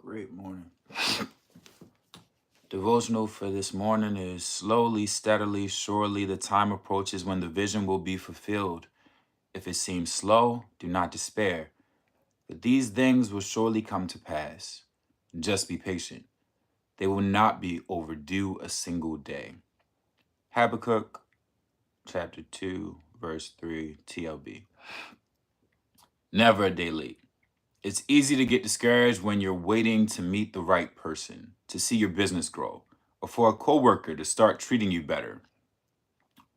Great morning. Devotional for this morning is slowly, steadily, surely the time approaches when the vision will be fulfilled. If it seems slow, do not despair, but these things will surely come to pass. Just be patient. They will not be overdue a single day. Habakkuk chapter 2, verse 3, TLB. Never a day late. It's easy to get discouraged when you're waiting to meet the right person, to see your business grow, or for a coworker to start treating you better.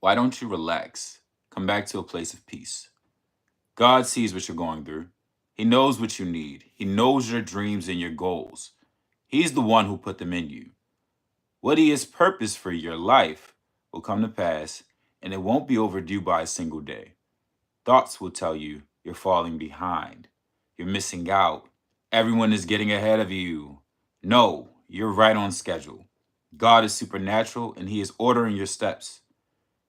Why don't you relax? Come back to a place of peace. God sees what you're going through. He knows what you need. He knows your dreams and your goals. He's the one who put them in you. What He has purposed for your life will come to pass, and it won't be overdue by a single day. Thoughts will tell you you're falling behind. You're missing out. Everyone is getting ahead of you. No, you're right on schedule. God is supernatural and He is ordering your steps.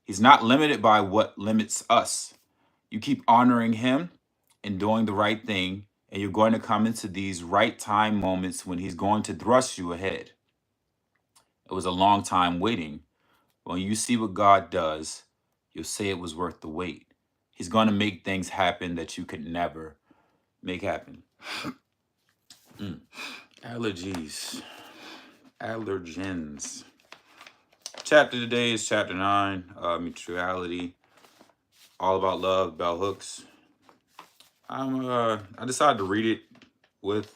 He's not limited by what limits us. You keep honoring Him and doing the right thing, and you're going to come into these right time moments when He's going to thrust you ahead. It was a long time waiting. When you see what God does, you'll say it was worth the wait. He's going to make things happen that you could never make happen. Allergies. Allergens. Chapter today is chapter 9, Mutuality. All about love, bell hooks. I decided to read it with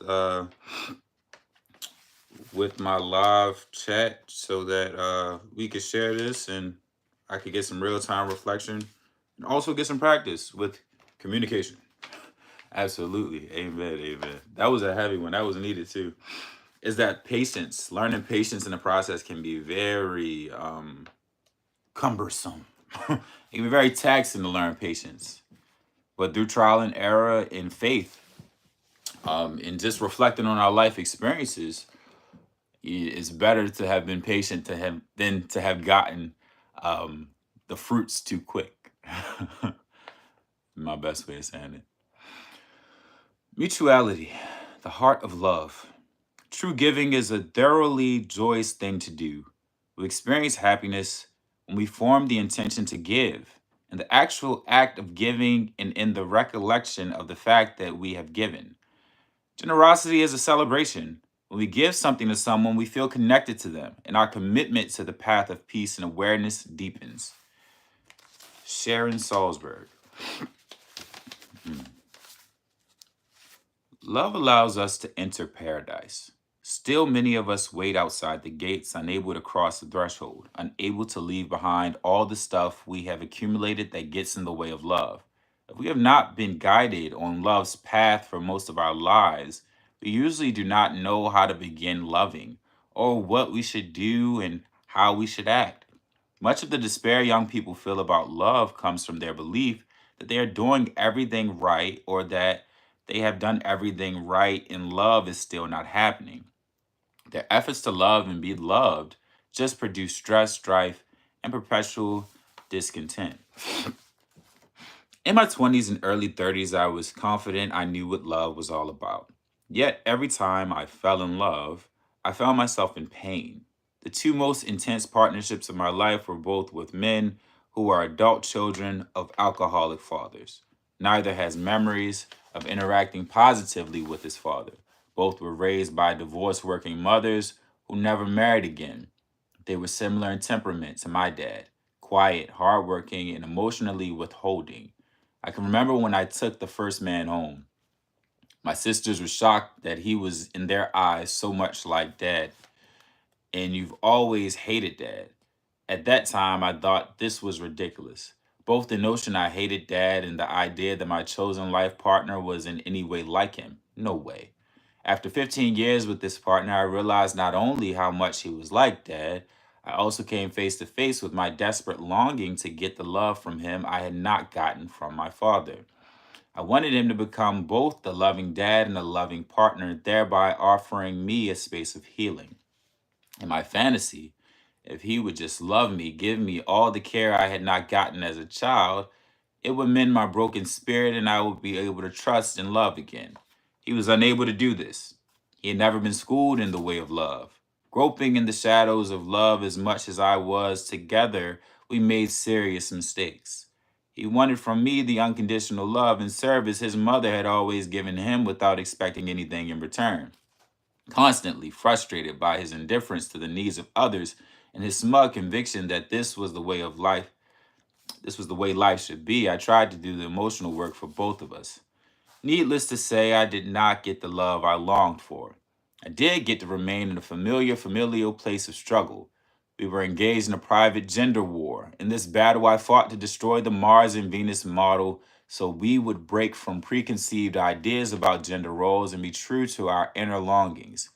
my live chat so that we could share this and I could get some real-time reflection and also get some practice with communication. Absolutely. Amen. That was a heavy one. That was needed too. Is that patience. Learning patience in the process can be very cumbersome. It can be very taxing to learn patience. But through trial and error and faith, and just reflecting on our life experiences, it's better to have been patient than to have gotten the fruits too quick. My best way of saying it. Mutuality, the heart of love. True giving is a thoroughly joyous thing to do. We experience happiness when we form the intention to give, and the actual act of giving and in the recollection of the fact that we have given. Generosity is a celebration. When we give something to someone, we feel connected to them, and our commitment to the path of peace and awareness deepens. Sharon Salzberg. Love allows us to enter paradise. Still, many of us wait outside the gates, unable to cross the threshold, unable to leave behind all the stuff we have accumulated that gets in the way of love. If we have not been guided on love's path for most of our lives, we usually do not know how to begin loving, or what we should do and how we should act. Much of the despair young people feel about love comes from their belief that they are doing everything right or that they have done everything right and love is still not happening. Their efforts to love and be loved just produce stress, strife, and perpetual discontent. In my 20s and early 30s, I was confident I knew what love was all about. Yet, every time I fell in love, I found myself in pain. The two most intense partnerships of my life were both with men who are adult children of alcoholic fathers. Neither has memories of interacting positively with his father. Both were raised by divorced working mothers who never married again. They were similar in temperament to my dad, quiet, hardworking, and emotionally withholding. I can remember when I took the first man home. My sisters were shocked that he was, in their eyes, so much like dad. And you've always hated dad. At that time, I thought this was ridiculous. Both the notion I hated dad and the idea that my chosen life partner was in any way like him. No way. After 15 years with this partner, I realized not only how much he was like dad, I also came face to face with my desperate longing to get the love from him I had not gotten from my father. I wanted him to become both the loving dad and a loving partner, thereby offering me a space of healing. In my fantasy, if he would just love me, give me all the care I had not gotten as a child, it would mend my broken spirit and I would be able to trust and love again. He was unable to do this. He had never been schooled in the way of love. Groping in the shadows of love as much as I was, together we made serious mistakes. He wanted from me the unconditional love and service his mother had always given him without expecting anything in return. Constantly frustrated by his indifference to the needs of others and his smug conviction that this was the way life should be, I tried to do the emotional work for both of us. Needless to say, I did not get the love I longed for. I did get to remain in a familial place of struggle. We were engaged in a private gender war. In this battle, I fought to destroy the Mars and Venus model so we would break from preconceived ideas about gender roles and be true to our inner longings.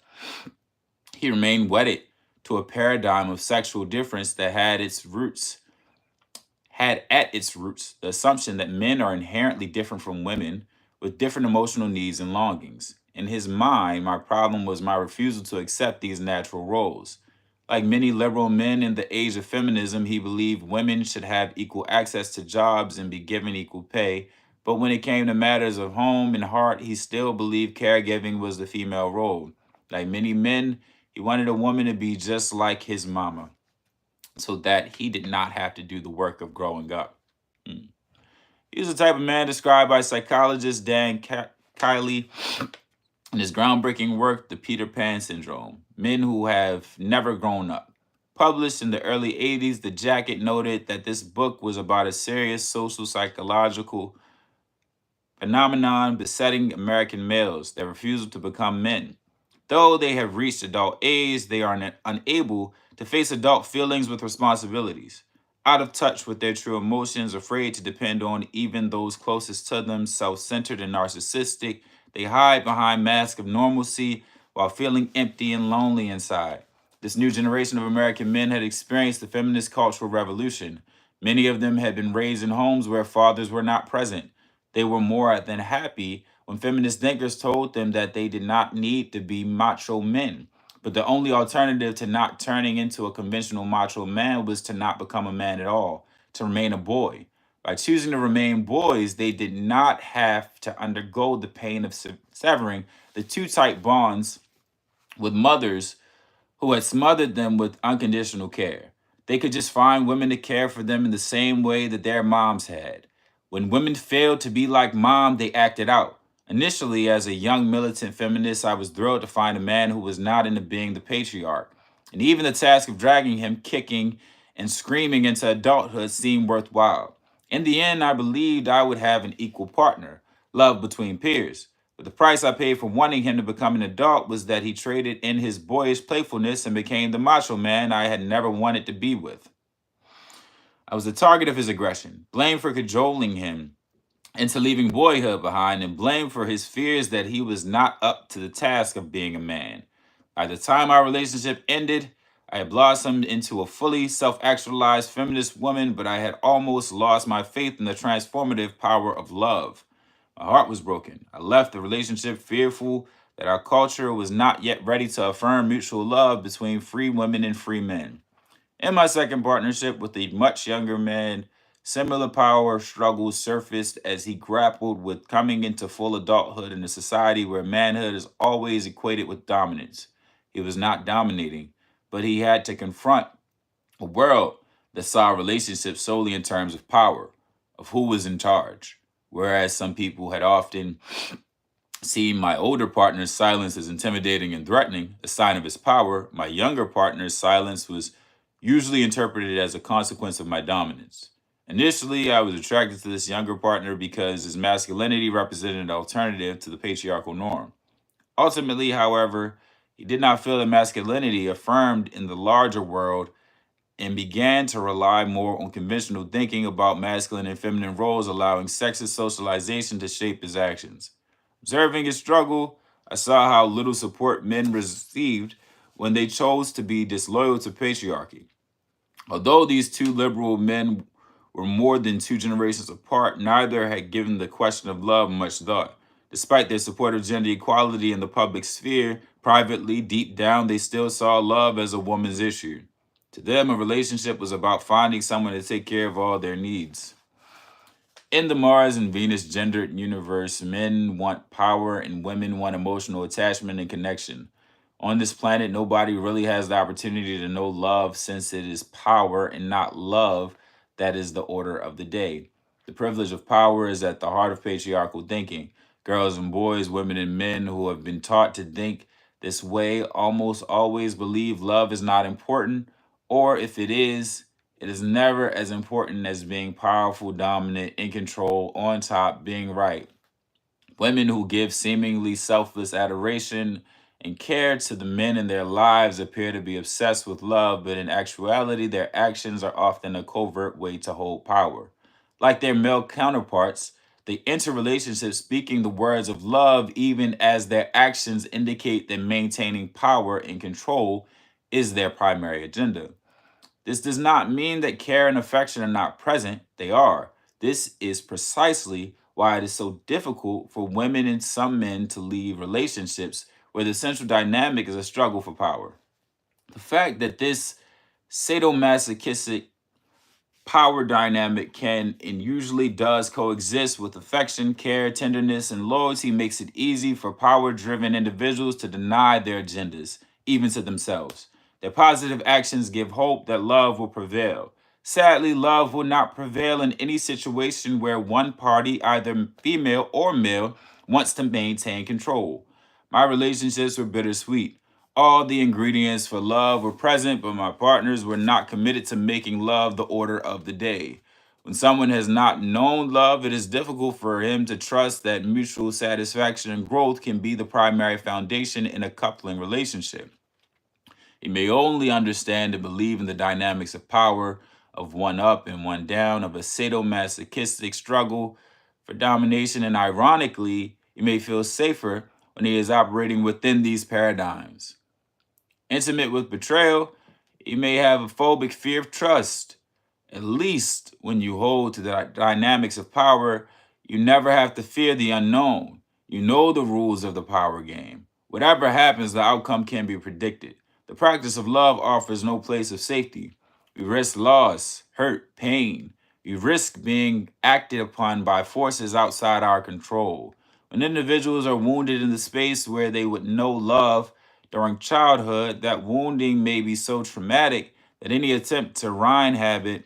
He remained wedded to a paradigm of sexual difference that had at its roots the assumption that men are inherently different from women with different emotional needs and longings. In his mind, my problem was my refusal to accept these natural roles. Like many liberal men in the age of feminism, he believed women should have equal access to jobs and be given equal pay. But when it came to matters of home and heart, he still believed caregiving was the female role. Like many men, he wanted a woman to be just like his mama so that he did not have to do the work of growing up. Hmm. He was the type of man described by psychologist Dan Kiley in his groundbreaking work, The Peter Pan Syndrome, Men Who Have Never Grown Up. Published in the early 80s, The Jacket noted that this book was about a serious social psychological phenomenon besetting American males, their refusal to become men. Though they have reached adult age, they are unable to face adult feelings with responsibilities. Out of touch with their true emotions, afraid to depend on even those closest to them, self centered and narcissistic, they hide behind masks of normalcy while feeling empty and lonely inside. This new generation of American men had experienced the feminist cultural revolution. Many of them had been raised in homes where fathers were not present. They were more than happy when feminist thinkers told them that they did not need to be macho men. But the only alternative to not turning into a conventional macho man was to not become a man at all, to remain a boy. By choosing to remain boys, they did not have to undergo the pain of severing the too tight bonds with mothers who had smothered them with unconditional care. They could just find women to care for them in the same way that their moms had. When women failed to be like mom, they acted out. Initially, as a young militant feminist, I was thrilled to find a man who was not into being the patriarch. And even the task of dragging him kicking and screaming into adulthood seemed worthwhile. In the end, I believed I would have an equal partner, love between peers. But the price I paid for wanting him to become an adult was that he traded in his boyish playfulness and became the macho man I had never wanted to be with. I was the target of his aggression, blamed for cajoling him into leaving boyhood behind, and blamed for his fears that he was not up to the task of being a man. By the time our relationship ended, I had blossomed into a fully self actualized feminist woman, but I had almost lost my faith in the transformative power of love. My heart was broken. I left the relationship fearful that our culture was not yet ready to affirm mutual love between free women and free men. In my second partnership with a much younger man, similar power struggles surfaced as he grappled with coming into full adulthood in a society where manhood is always equated with dominance. He was not dominating, but he had to confront a world that saw relationships solely in terms of power, of who was in charge. Whereas some people had often seen my older partner's silence as intimidating and threatening, a sign of his power, my younger partner's silence was usually interpreted as a consequence of my dominance. Initially, I was attracted to this younger partner because his masculinity represented an alternative to the patriarchal norm. Ultimately, however, he did not feel that masculinity affirmed in the larger world and began to rely more on conventional thinking about masculine and feminine roles, allowing sexist socialization to shape his actions. Observing his struggle, I saw how little support men received when they chose to be disloyal to patriarchy. Although these two liberal men were more than two generations apart, neither had given the question of love much thought. Despite their support of gender equality in the public sphere, privately, deep down, they still saw love as a woman's issue. To them, a relationship was about finding someone to take care of all their needs. In the Mars and Venus gendered universe, men want power and women want emotional attachment and connection. On this planet, nobody really has the opportunity to know love since it is power and not love that is the order of the day. The privilege of power is at the heart of patriarchal thinking. Girls and boys, women and men who have been taught to think this way almost always believe love is not important, or if it is never as important as being powerful, dominant, in control, on top, being right. Women who give seemingly selfless adoration and care to the men in their lives appear to be obsessed with love, but in actuality, their actions are often a covert way to hold power. Like their male counterparts, they enter relationships speaking the words of love, even as their actions indicate that maintaining power and control is their primary agenda. This does not mean that care and affection are not present, they are. This is precisely why it is so difficult for women and some men to leave relationships where the central dynamic is a struggle for power. The fact that this sadomasochistic power dynamic can and usually does coexist with affection, care, tenderness, and loyalty makes it easy for power driven individuals to deny their agendas, even to themselves. Their positive actions give hope that love will prevail. Sadly, love will not prevail in any situation where one party, either female or male, wants to maintain control. My relationships were bittersweet. All the ingredients for love were present, but my partners were not committed to making love the order of the day. When someone has not known love, it is difficult for him to trust that mutual satisfaction and growth can be the primary foundation in a coupling relationship. He may only understand and believe in the dynamics of power, of one up and one down, of a sadomasochistic struggle for domination, and ironically, he may feel safer when he is operating within these paradigms. Intimate with betrayal, he may have a phobic fear of trust. At least when you hold to the dynamics of power, you never have to fear the unknown. You know the rules of the power game. Whatever happens, the outcome can be predicted. The practice of love offers no place of safety. We risk loss, hurt, pain. We risk being acted upon by forces outside our control. When individuals are wounded in the space where they would know love during childhood, that wounding may be so traumatic that any attempt to inhabit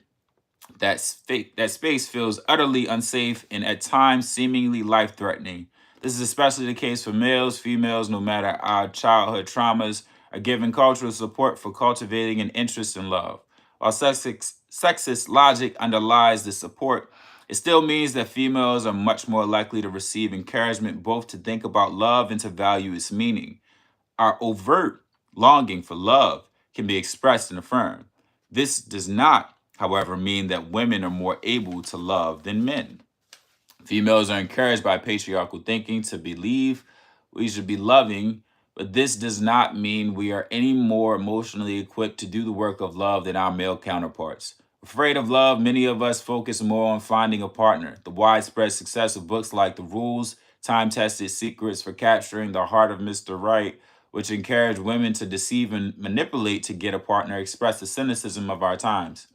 that space feels utterly unsafe and at times seemingly life threatening. This is especially the case for males, females, no matter our childhood traumas, are given cultural support for cultivating an interest in love. While sexist logic underlies this support, it still means that females are much more likely to receive encouragement both to think about love and to value its meaning. Our overt longing for love can be expressed and affirmed. This does not, however, mean that women are more able to love than men. Females are encouraged by patriarchal thinking to believe we should be loving, but this does not mean we are any more emotionally equipped to do the work of love than our male counterparts. Afraid of love, many of us focus more on finding a partner. The widespread success of books like The Rules, Time Tested Secrets for Capturing the Heart of Mr. Right, which encourage women to deceive and manipulate to get a partner, express the cynicism of our times.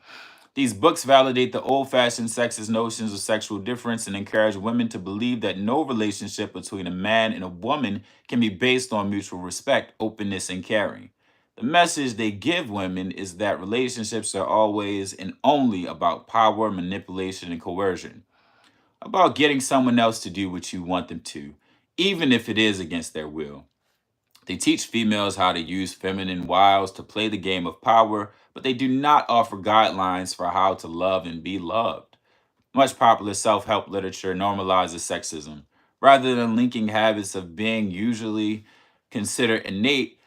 These books validate the old fashioned sexist notions of sexual difference and encourage women to believe that no relationship between a man and a woman can be based on mutual respect, openness, and caring. The message they give women is that relationships are always and only about power, manipulation, and coercion, about getting someone else to do what you want them to, even if it is against their will. They teach females how to use feminine wiles to play the game of power, but they do not offer guidelines for how to love and be loved. Much popular self help literature normalizes sexism. Rather than linking habits of being usually considered innate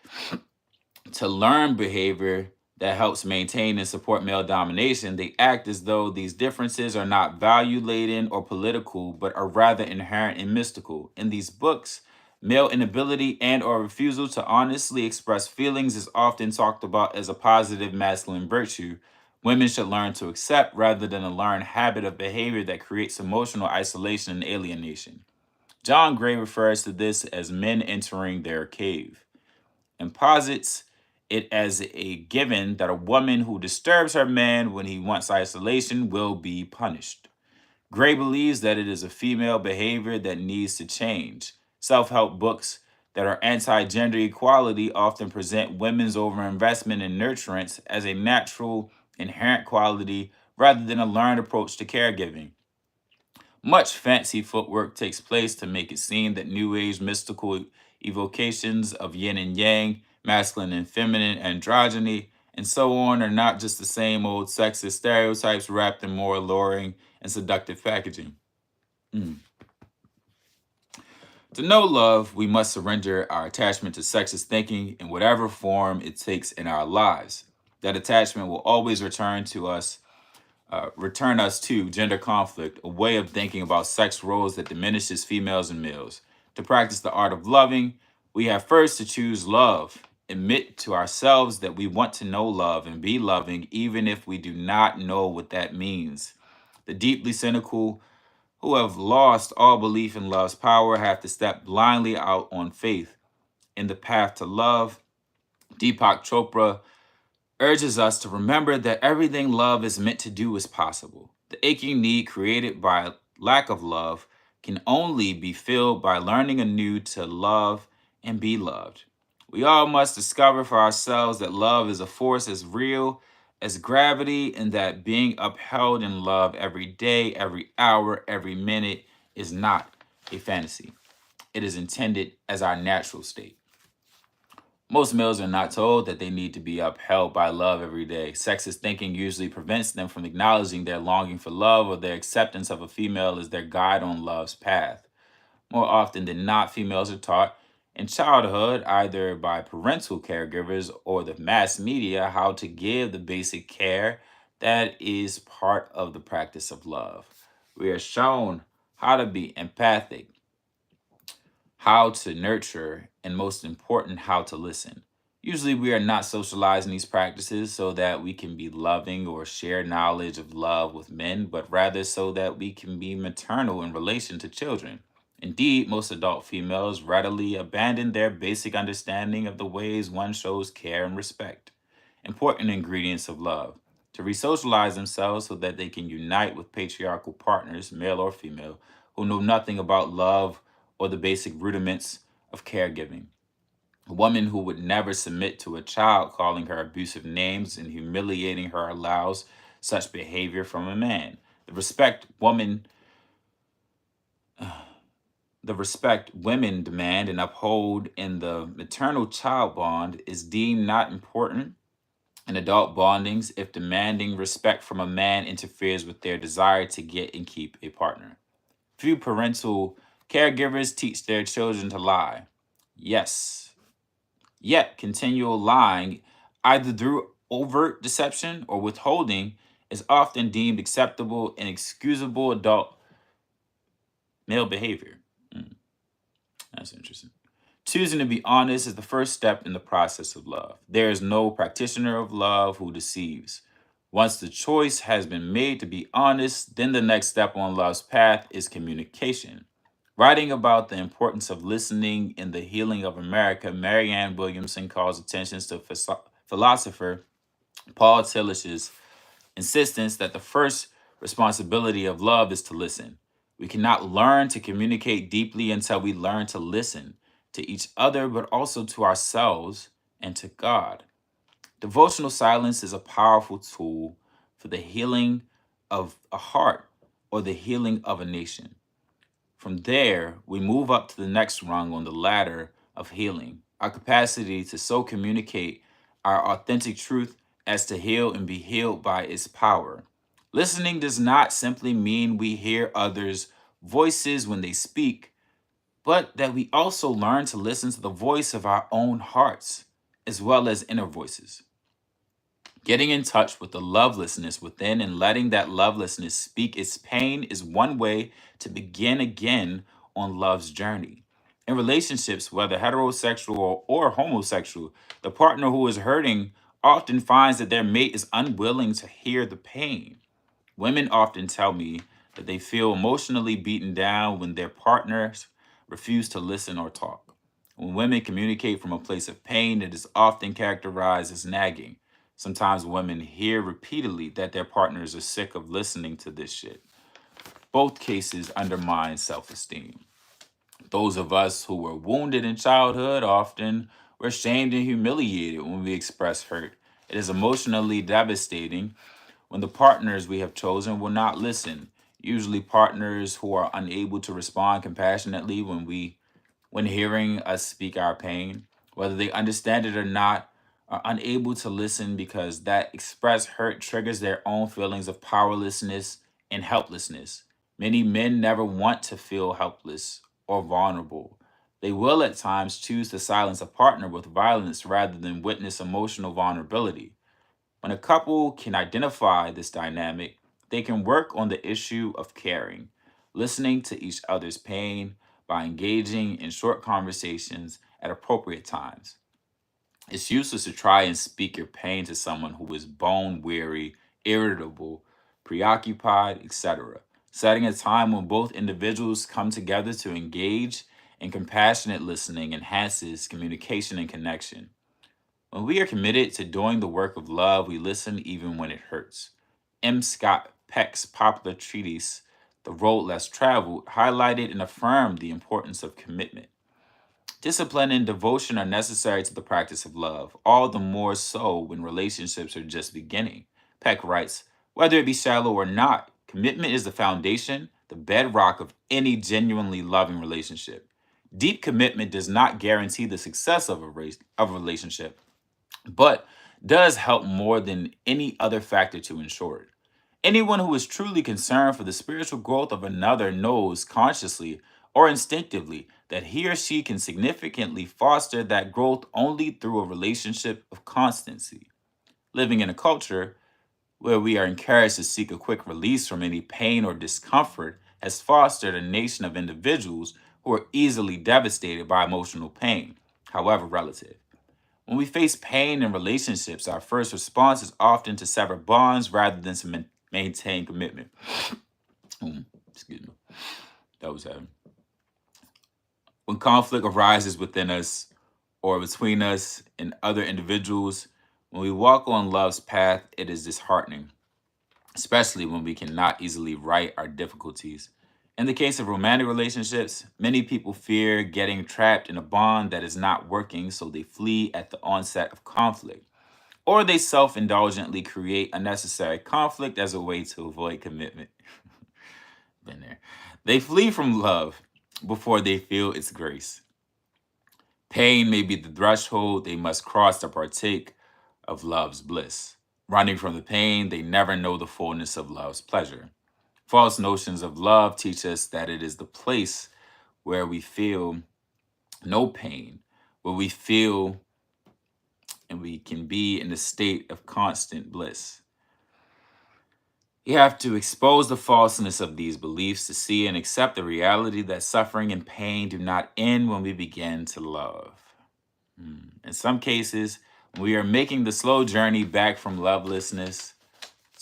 to learn behavior that helps maintain and support male domination, they act as though these differences are not value laden or political, but are rather inherent and mystical. In these books, male inability and or refusal to honestly express feelings is often talked about as a positive masculine virtue. Women should learn to accept rather than a learned habit of behavior that creates emotional isolation and alienation. John Gray refers to this as men entering their cave and posits it as a given that a woman who disturbs her man when he wants isolation will be punished. Gray believes that it is a female behavior that needs to change. Self help books that are anti gender equality often present women's overinvestment in nurturance as a natural, inherent quality rather than a learned approach to caregiving. Much fancy footwork takes place to make it seem that New Age mystical evocations of yin and yang, masculine and feminine, androgyny, and so on are not just the same old sexist stereotypes wrapped in more alluring and seductive packaging. Mm. To know love, we must surrender our attachment to sexist thinking in whatever form it takes in our lives. That attachment will always return us to gender conflict, a way of thinking about sex roles that diminishes females and males. To practice the art of loving, we have first to choose love, admit to ourselves that we want to know love and be loving, even if we do not know what that means. The deeply cynical who have lost all belief in love's power have to step blindly out on faith. In the path to love, Deepak Chopra urges us to remember that everything love is meant to do is possible. The aching need created by lack of love can only be filled by learning anew to love and be loved. We all must discover for ourselves that love is a force as real as gravity, and that being upheld in love every day, every hour, every minute is not a fantasy. It is intended as our natural state. Most males are not told that they need to be upheld by love every day. Sexist thinking usually prevents them from acknowledging their longing for love or their acceptance of a female as their guide on love's path. More often than not, females are taught in childhood, either by parental caregivers or the mass media, how to give the basic care that is part of the practice of love. We are shown how to be empathic, how to nurture, and most important, how to listen. Usually, we are not socializing these practices so that we can be loving or share knowledge of love with men, but rather so that we can be maternal in relation to children. Indeed, most adult females readily abandon their basic understanding of the ways one shows care and respect, important ingredients of love, to resocialize themselves so that they can unite with patriarchal partners, male or female, who know nothing about love or the basic rudiments of caregiving. A woman who would never submit to a child calling her abusive names and humiliating her allows such behavior from a man. The respect women demand and uphold in the maternal child bond is deemed not important in adult bondings if demanding respect from a man interferes with their desire to get and keep a partner. Few parental caregivers teach their children to lie. Yes, yet continual lying, either through overt deception or withholding, is often deemed acceptable and excusable adult male behavior. Hmm, that's interesting. Choosing to be honest is the first step in the process of love. There is no practitioner of love who deceives. Once the choice has been made to be honest, then the next step on love's path is communication. Writing about the importance of listening in the healing of America, Marianne Williamson calls attention to philosopher Paul Tillish's insistence that the first responsibility of love is to listen. We cannot learn to communicate deeply until we learn to listen to each other, but also to ourselves and to God. Devotional silence is a powerful tool for the healing of a heart or the healing of a nation. From there, we move up to the next rung on the ladder of healing, our capacity to so communicate our authentic truth as to heal and be healed by its power. Listening does not simply mean we hear others' voices when they speak, but that we also learn to listen to the voice of our own hearts as well as inner voices. Getting in touch with the lovelessness within and letting that lovelessness speak its pain is one way to begin again on love's journey. In relationships, whether heterosexual or homosexual, the partner who is hurting often finds that their mate is unwilling to hear the pain. Women often tell me that they feel emotionally beaten down when their partners refuse to listen or talk. When women communicate from a place of pain, it is often characterized as nagging. Sometimes women hear repeatedly that their partners are sick of listening to this shit. Both cases undermine self esteem. Those of us who were wounded in childhood often were shamed and humiliated when we express hurt. It is emotionally devastating when the partners we have chosen will not listen, usually partners who are unable to respond compassionately when hearing us speak our pain, whether they understand it or not, are unable to listen because that expressed hurt triggers their own feelings of powerlessness and helplessness. Many men never want to feel helpless or vulnerable. They will at times choose to silence a partner with violence rather than witness emotional vulnerability. When a couple can identify this dynamic, they can work on the issue of caring, listening to each other's pain by engaging in short conversations at appropriate times. It's useless to try and speak your pain to someone who is bone weary, irritable, preoccupied, etc. Setting a time when both individuals come together to engage in compassionate listening enhances communication and connection. When we are committed to doing the work of love, we listen even when it hurts. M. Scott Peck's popular treatise, The Road Less Traveled, highlighted and affirmed the importance of commitment. Discipline and devotion are necessary to the practice of love, all the more so when relationships are just beginning. Peck writes, whether it be shallow or not, commitment is the foundation, the bedrock of any genuinely loving relationship. Deep commitment does not guarantee the success of a relationship, but does help more than any other factor to ensure it. Anyone who is truly concerned for the spiritual growth of another knows consciously or instinctively that he or she can significantly foster that growth only through a relationship of constancy. Living in a culture where we are encouraged to seek a quick release from any pain or discomfort has fostered a nation of individuals who are easily devastated by emotional pain, however relative. When we face pain in relationships, our first response is often to sever bonds rather than to maintain commitment. Excuse me. That was having. When conflict arises within us or between us and other individuals, when we walk on love's path, it is disheartening, especially when we cannot easily right our difficulties. In the case of romantic relationships, many people fear getting trapped in a bond that is not working, so they flee at the onset of conflict. Or they self indulgently create unnecessary conflict as a way to avoid commitment. Been there. They flee from love before they feel its grace. Pain may be the threshold they must cross to partake of love's bliss. Running from the pain, they never know the fullness of love's pleasure. False notions of love teach us that it is the place where we feel no pain, where we feel and we can be in a state of constant bliss. You have to expose the falseness of these beliefs to see and accept the reality that suffering and pain do not end when we begin to love. In some cases, when we are making the slow journey back from lovelessness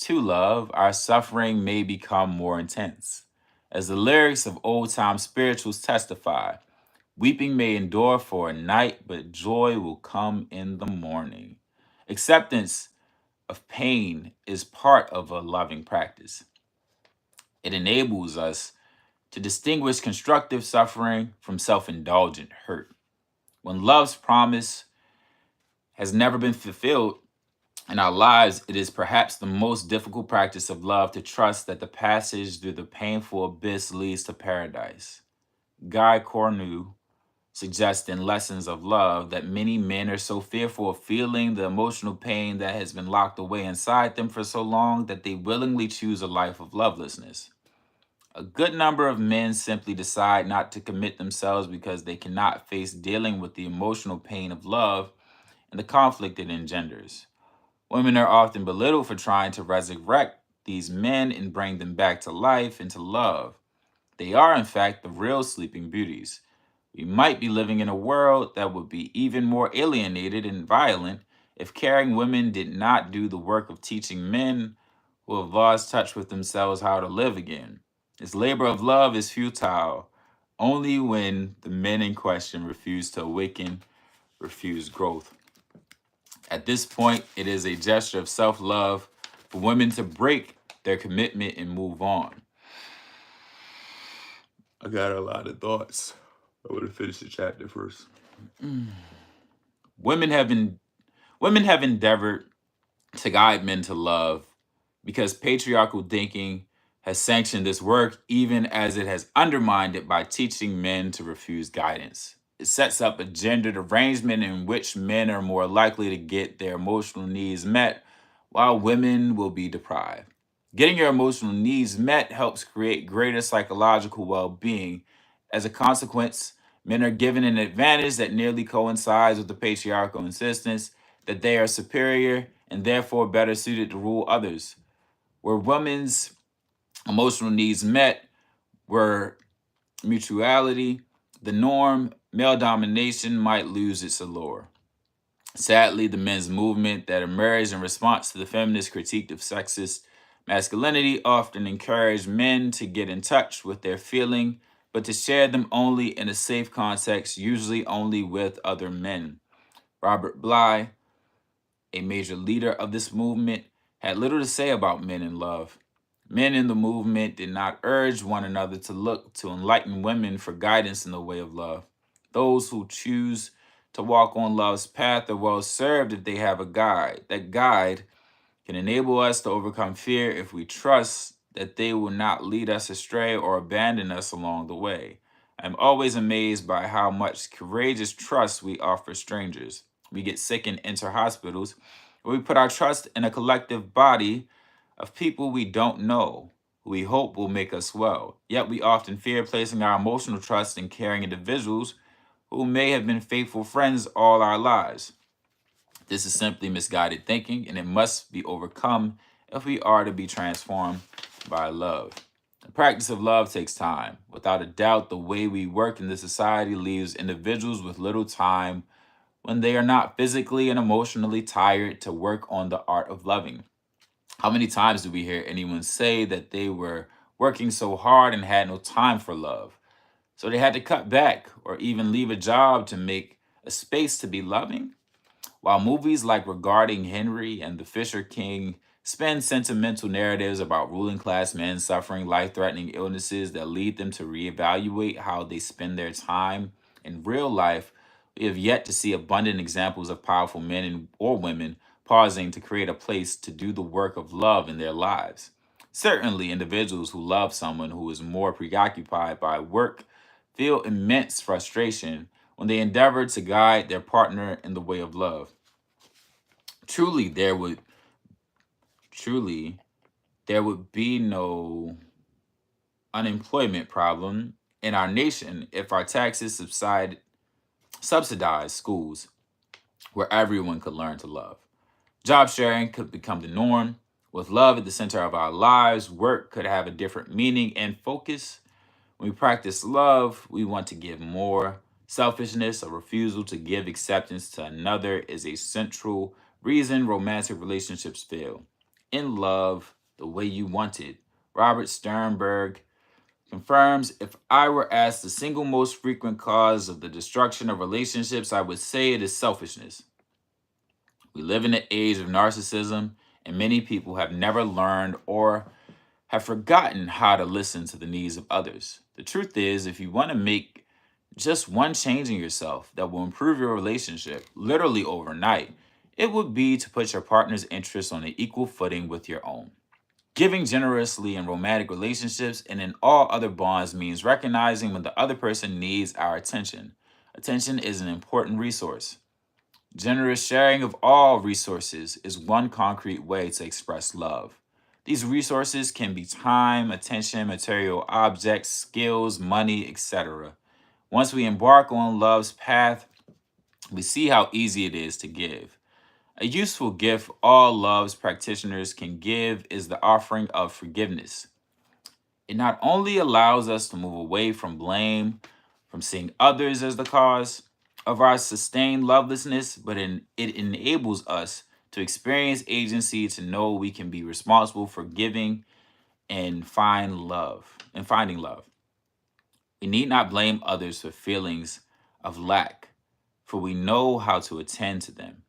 to love, our suffering may become more intense. As the lyrics of old time spirituals testify, weeping may endure for a night, but joy will come in the morning. Acceptance of pain is part of a loving practice. It enables us to distinguish constructive suffering from self indulgent hurt. When love's promise has never been fulfilled in our lives, it is perhaps the most difficult practice of love to trust that the passage through the painful abyss leads to paradise. Guy Cornu suggests in Lessons of Love that many men are so fearful of feeling the emotional pain that has been locked away inside them for so long that they willingly choose a life of lovelessness. A good number of men simply decide not to commit themselves because they cannot face dealing with the emotional pain of love and the conflict it engenders. Women are often belittled for trying to resurrect these men and bring them back to life and to love. They are, in fact, the real sleeping beauties. We might be living in a world that would be even more alienated and violent if caring women did not do the work of teaching men who have lost touch with themselves how to live again. This labor of love is futile only when the men in question refuse to awaken, refuse growth. At this point, it is a gesture of self love for women to break their commitment and move on. I got a lot of thoughts. I want to finish the chapter first. Women have been women have endeavored to guide men to love because patriarchal thinking has sanctioned this work even as it has undermined it by teaching men to refuse guidance. It sets up a gendered arrangement in which men are more likely to get their emotional needs met while women will be deprived. Getting your emotional needs met helps create greater psychological well being. As a consequence, men are given an advantage that nearly coincides with the patriarchal insistence that they are superior and therefore better suited to rule others. Where women's emotional needs met were mutuality, the norm, male domination might lose its allure. Sadly, the men's movement that emerged in response to the feminist critique of sexist masculinity often encouraged men to get in touch with their feeling, but to share them only in a safe context, usually only with other men. Robert Bly, a major leader of this movement, had little to say about men in love. Men in the movement did not urge one another to look to enlightened women for guidance in the way of love. Those who choose to walk on love's path are well served if they have a guide. That guide can enable us to overcome fear if we trust that they will not lead us astray or abandon us along the way. I'm always amazed by how much courageous trust we offer strangers. We get sick and enter hospitals where we put our trust in a collective body of people we don't know, who we hope will make us well. Yet we often fear placing our emotional trust in caring individuals who may have been faithful friends all our lives. This is simply misguided thinking, and it must be overcome if we are to be transformed by love. The practice of love takes time. Without a doubt, the way we work in this society leaves individuals with little time when they are not physically and emotionally tired to work on the art of loving. How many times do we hear anyone say that they were working so hard and had no time for love? So they had to cut back or even leave a job to make a space to be loving? While movies like Regarding Henry and The Fisher King spin sentimental narratives about ruling class men suffering life threatening illnesses that lead them to reevaluate how they spend their time in real life, we have yet to see abundant examples of powerful men or women pausing to create a place to do the work of love in their lives. Certainly, individuals who love someone who is more preoccupied by work feel immense frustration when they endeavor to guide their partner in the way of love. Truly, truly there would be no unemployment problem in our nation if our taxes subsidize schools where everyone could learn to love. Job sharing could become the norm. With love at the center of our lives, work could have a different meaning and focus. When we practice love, we want to give more. Selfishness, a refusal to give acceptance to another, is a central reason romantic relationships fail. In love, the way you want it. Robert Sternberg confirms, if I were asked the single most frequent cause of the destruction of relationships, I would say it is selfishness. We live in an age of narcissism, and many people have never learned or have forgotten how to listen to the needs of others. The truth is, if you want to make just one change in yourself that will improve your relationship literally overnight, it would be to put your partner's interests on an equal footing with your own. Giving generously in romantic relationships and in all other bonds means recognizing when the other person needs our attention. Attention is an important resource. Generous sharing of all resources is one concrete way to express love. These resources can be time, attention, material objects, skills, money, etc. Once we embark on love's path, we see how easy it is to give. A useful gift all love's practitioners can give is the offering of forgiveness. It not only allows us to move away from blame, from seeing others as the cause of our sustained lovelessness, but it enables us to experience agency to know we can be responsible for giving and finding love. We need not blame others for feelings of lack, for we know how to attend to them.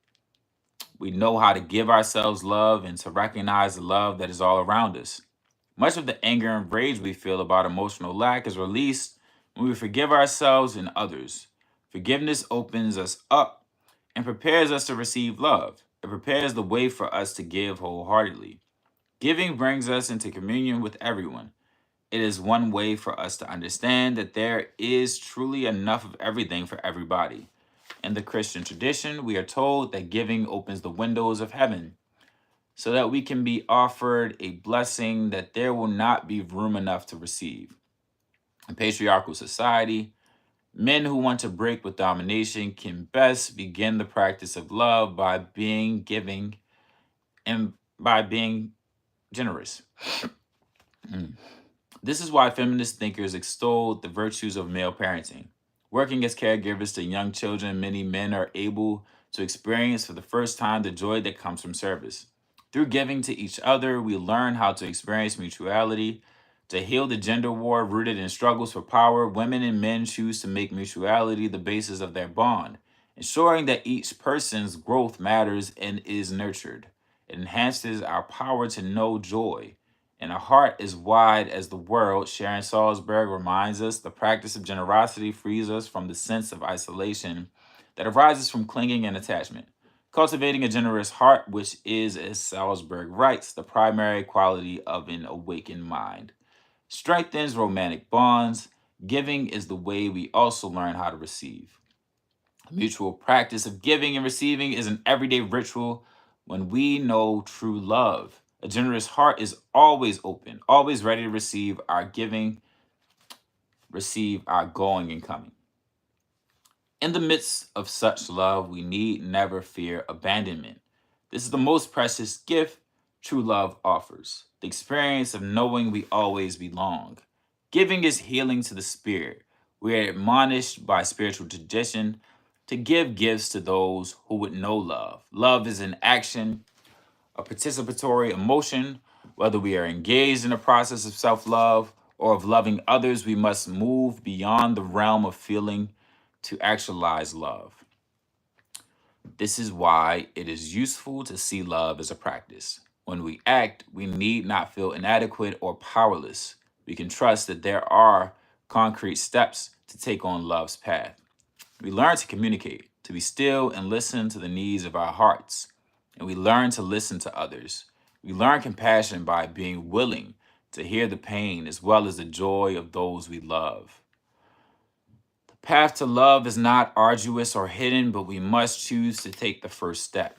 We know how to give ourselves love and to recognize the love that is all around us. Much of the anger and rage we feel about emotional lack is released When we forgive ourselves and others, forgiveness opens us up and prepares us to receive love. It prepares the way for us to give wholeheartedly. Giving brings us into communion with everyone. It is one way for us to understand that there is truly enough of everything for everybody. In the Christian tradition, we are told that giving opens the windows of heaven so that we can be offered a blessing that there will not be room enough to receive. In patriarchal society, men who want to break with domination can best begin the practice of love by being giving and by being generous. This is why feminist thinkers extol the virtues of male parenting. Working as caregivers to young children, many men are able to experience for the first time the joy that comes from service. Through giving to each other, we learn how to experience mutuality. To heal the gender war rooted in struggles for power, women and men choose to make mutuality the basis of their bond, ensuring that each person's growth matters and is nurtured. It enhances our power to know joy and a heart as wide as the world. Sharon Salzberg reminds us the practice of generosity frees us from the sense of isolation that arises from clinging and attachment. Cultivating a generous heart, which is, as Salzberg writes, the primary quality of an awakened mind, strengthens romantic bonds. Giving is the way we also learn how to receive. A mutual practice of giving and receiving is an everyday ritual when we know true love. A generous heart is always open, always ready to receive our giving, receive our going and coming. In the midst of such love, we need never fear abandonment. This is the most precious gift true love offers, the experience of knowing we always belong. Giving is healing to the spirit. We are admonished by spiritual tradition to give gifts to those who would know love. Love is an action, a participatory emotion. Whether we are engaged in a process of self love or of loving others, we must move beyond the realm of feeling to actualize love. This is why it is useful to see love as a practice. When we act, we need not feel inadequate or powerless. We can trust that there are concrete steps to take on love's path. We learn to communicate, to be still and listen to the needs of our hearts. And we learn to listen to others. We learn compassion by being willing to hear the pain as well as the joy of those we love. The path to love is not arduous or hidden, but we must choose to take the first step.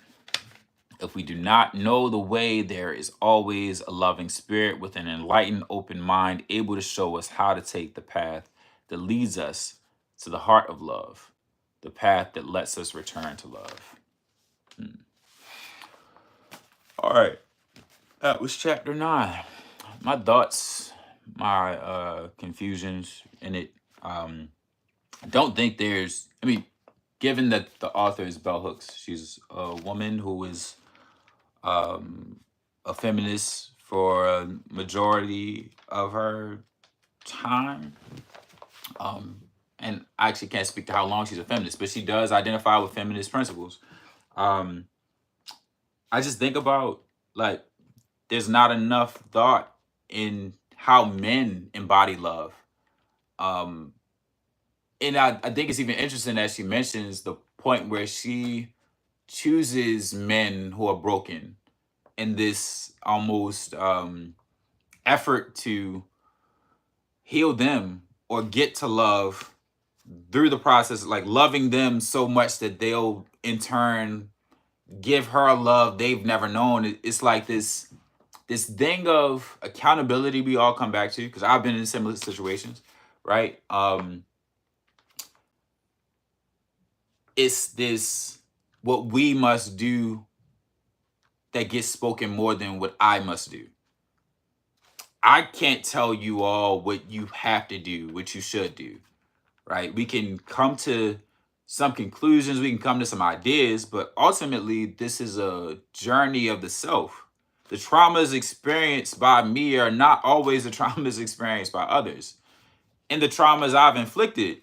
If we do not know the way, there is always a loving spirit with an enlightened, open mind able to show us how to take the path that leads us to the heart of love, the path that lets us return to love. All right, that was chapter 9. My thoughts, my confusions in it. I don't think there's, given that the author is Bell Hooks, she's a woman who is a feminist for a majority of her time. And I actually can't speak to how long she's a feminist, but she does identify with feminist principles. Um, I just think about, like, there's not enough thought in how men embody love. Um, and I think it's even interesting that she mentions the point where she chooses men who are broken in this almost effort to heal them or get to love through the process, like loving them so much that they'll in turn give her a love they've never known. It's like this thing of accountability we all come back to, because I've been in similar situations, right? It's this what we must do that gets spoken more than what I must do. I can't tell you all what you have to do, what you should do, right? We can come to some conclusions, we can come to some ideas, but ultimately, this is a journey of the self. The traumas experienced by me are not always the traumas experienced by others. And the traumas I've inflicted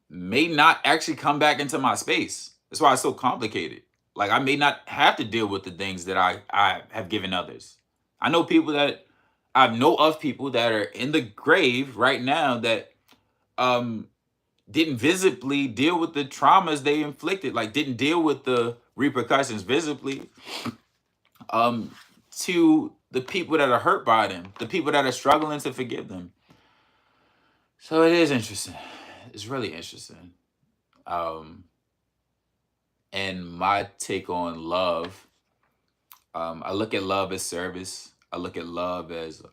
may not actually come back into my space. That's why it's so complicated. Like, I may not have to deal with the things that I have given others. I know people that I know of people that are in the grave right now that um didn't visibly deal with the traumas they inflicted, like didn't deal with the repercussions visibly um to the people that are hurt by them, the people that are struggling to forgive them. So it is interesting. It's really interesting. Um and my take on love, I look at love as service. I look at love as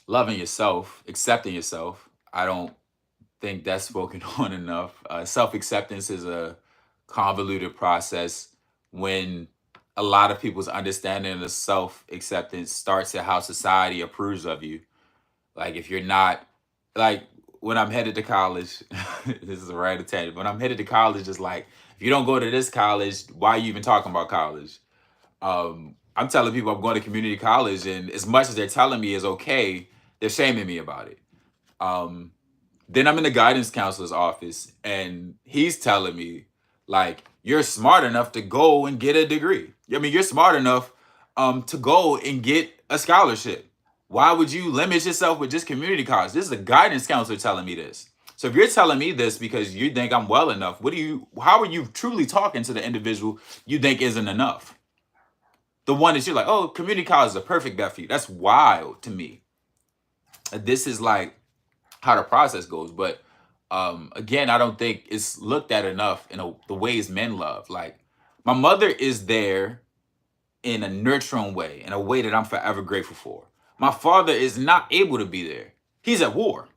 loving yourself, accepting yourself. I don't think that's spoken on enough. Self acceptance is a convoluted process when a lot of people's understanding of self acceptance starts at how society approves of you. Like, if you're not, like, when I'm headed to college, this is a right tangent. When I'm headed to college, it's like, if you don't go to this college, why are you even talking about college? I'm telling people I'm going to community college, and as much as they're telling me is okay, they're shaming me about it. Um, then I'm in the guidance counselor's office, and he's telling me, like, you're smart enough to go and get a degree. I mean, you're smart enough to go and get a scholarship. Why would you limit yourself with just community college? This is a guidance counselor telling me this. So if you're telling me this because you think I'm well enough, how are you truly talking to the individual you think isn't enough? The one that you're like, oh, community college is a perfect bet for you. That's wild to me. This is like how the process goes. But again, I don't think it's looked at enough in the ways men love. Like, my mother is there in a nurturing way, in a way that I'm forever grateful for. My father is not able to be there. He's at war.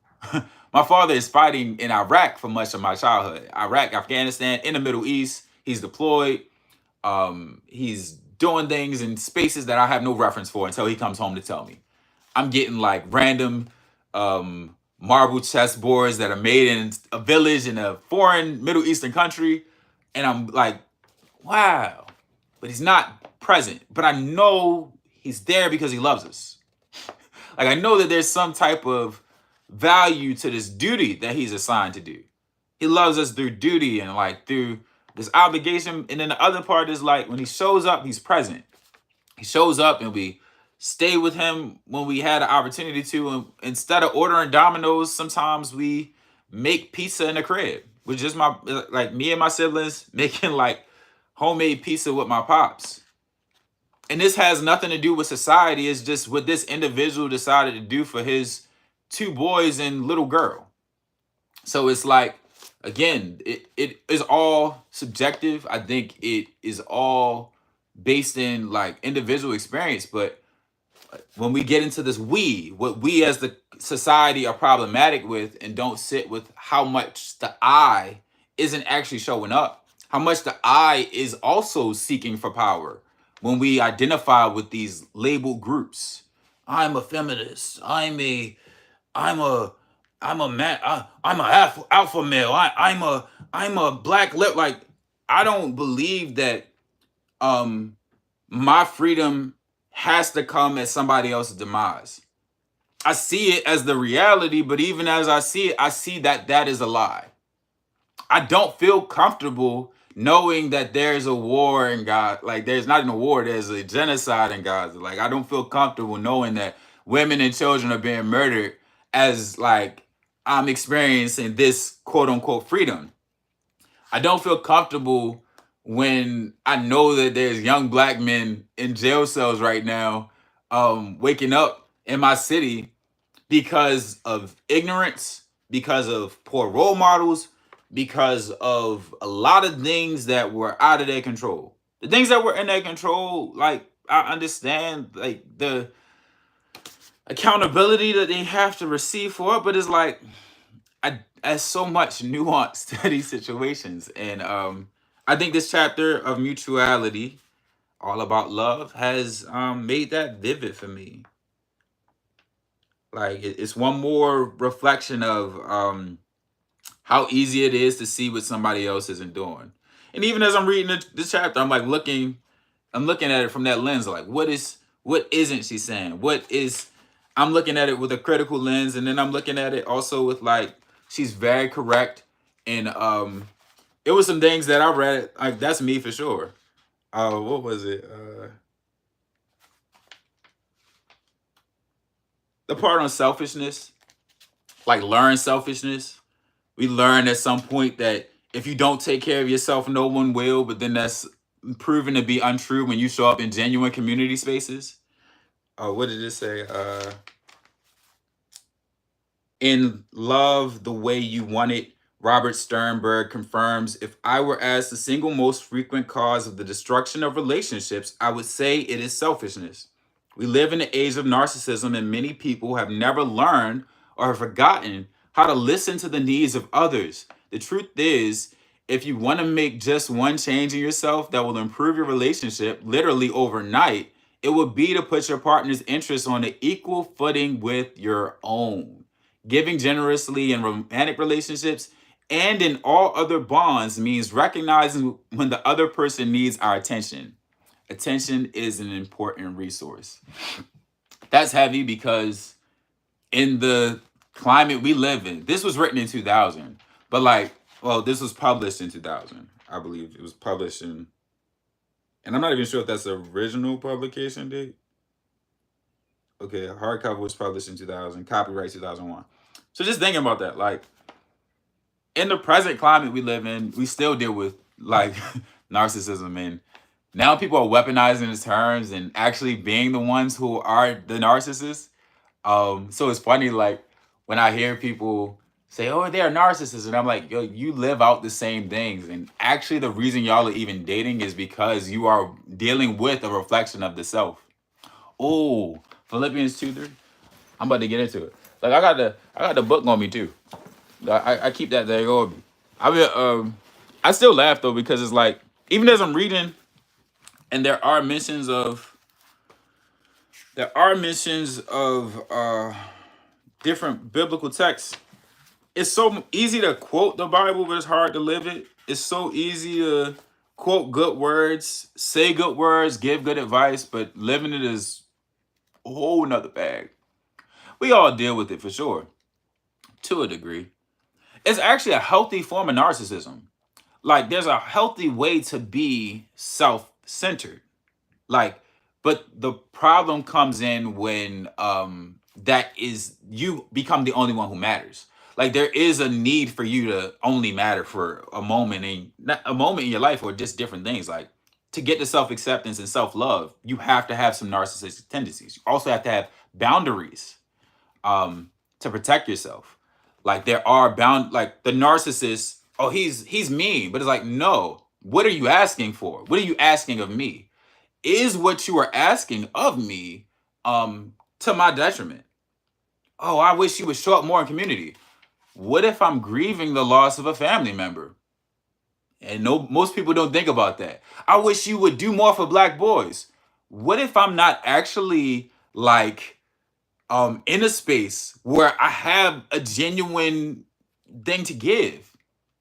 My father is fighting in Iraq for much of my childhood. Iraq, Afghanistan, in the Middle East. He's deployed. He's doing things in spaces that I have no reference for until he comes home to tell me. I'm getting like random marble chessboards that are made in a village in a foreign Middle Eastern country. And I'm like, wow. But he's not present. But I know he's there because he loves us. Like, I know that there's some type of value to this duty that he's assigned to do. He loves us through duty and like through this obligation. And then the other part is like, when he shows up, he's present. He shows up and we stay with him when we had an opportunity to. And instead of ordering Domino's, sometimes we make pizza in the crib, which is my, like, me and my siblings making like homemade pizza with my pops. And this has nothing to do with society. It's just what this individual decided to do for his two boys and little girl. So it's like, again, it is all subjective. I think it is all based in like individual experience. But when we get into this, what we as the society are problematic with and don't sit with how much the I isn't actually showing up, how much the I is also seeking for power when we identify with these labeled groups. I'm a feminist. I'm a I'm a man. I'm a alpha male. I'm a black lip. Like, I don't believe that um my freedom has to come at somebody else's demise. I see it as the reality, but even as I see it, I see that that is a lie. I don't feel comfortable knowing that there's a war in God. Like, there's not even a war, there's a genocide in Gaza. Like, I don't feel comfortable knowing that women and children are being murdered as like I'm experiencing this quote unquote freedom. I don't feel comfortable when I know that there's young black men in jail cells right now, waking up in my city because of ignorance, because of poor role models, because of a lot of things that were out of their control. The things that were in their control, like, I understand like the accountability that they have to receive for it, but it's like, there's so much nuance to these situations. And I think this chapter of Mutuality, all about love, has made that vivid for me. Like, it's one more reflection of how easy it is to see what somebody else isn't doing. And even as I'm reading this chapter, I'm looking at it from that lens. Like, what isn't she saying? I'm looking at it with a critical lens, and then I'm looking at it also with like, she's very correct. And it was some things that I read, like, that's me for sure. What was it? the part on selfishness, like learn selfishness. We learned at some point that if you don't take care of yourself, no one will. But then that's proven to be untrue when you show up in genuine community spaces. What did it say? In love the way you want it, Robert Sternberg confirms, if I were asked the single most frequent cause of the destruction of relationships, I would say it is selfishness. We live in an age of narcissism, and many people have never learned or have forgotten how to listen to the needs of others. The truth is, if you want to make just one change in yourself that will improve your relationship literally overnight, it would be to put your partner's interests on an equal footing with your own. Giving generously in romantic relationships and in all other bonds means recognizing when the other person needs our attention. Attention is an important resource. That's heavy because in the climate we live in, this was written in 2000, but this was published in 2000. I believe it was published in, and I'm not even sure if that's the original publication date. Okay, hardcover was published in 2000, copyright 2001. So just thinking about that, like in the present climate we live in, we still deal with like narcissism, and now people are weaponizing the terms and actually being the ones who are the narcissists. So it's funny, like when I hear people say, "Oh, they're narcissists," and I'm like, "Yo, you live out the same things." And actually, the reason y'all are even dating is because you are dealing with a reflection of the self. Oh, Philippians 2:3. I'm about to get into it. Like I got the book on me too. I keep that there on me. I mean, I still laugh though because it's like even as I'm reading, and there are mentions of different biblical texts. It's so easy to quote the Bible, but it's hard to live it. It's so easy to quote good words, say good words, give good advice, but living it is a whole nother bag. We all deal with it for sure, to a degree. It's actually a healthy form of narcissism. Like there's a healthy way to be self-centered. Like, but the problem comes in when that is you become the only one who matters. Like there is a need for you to only matter for a moment in your life, or just different things. Like to get to self-acceptance and self-love, you have to have some narcissistic tendencies. You also have to have boundaries to protect yourself. Like there are like the narcissist, oh, he's mean, but it's like, no, what are you asking for? What are you asking of me? Is what you are asking of me to my detriment? Oh, I wish you would show up more in community. What if I'm grieving the loss of a family member? And no, most people don't think about that. I wish you would do more for black boys. What if I'm not actually like in a space where I have a genuine thing to give?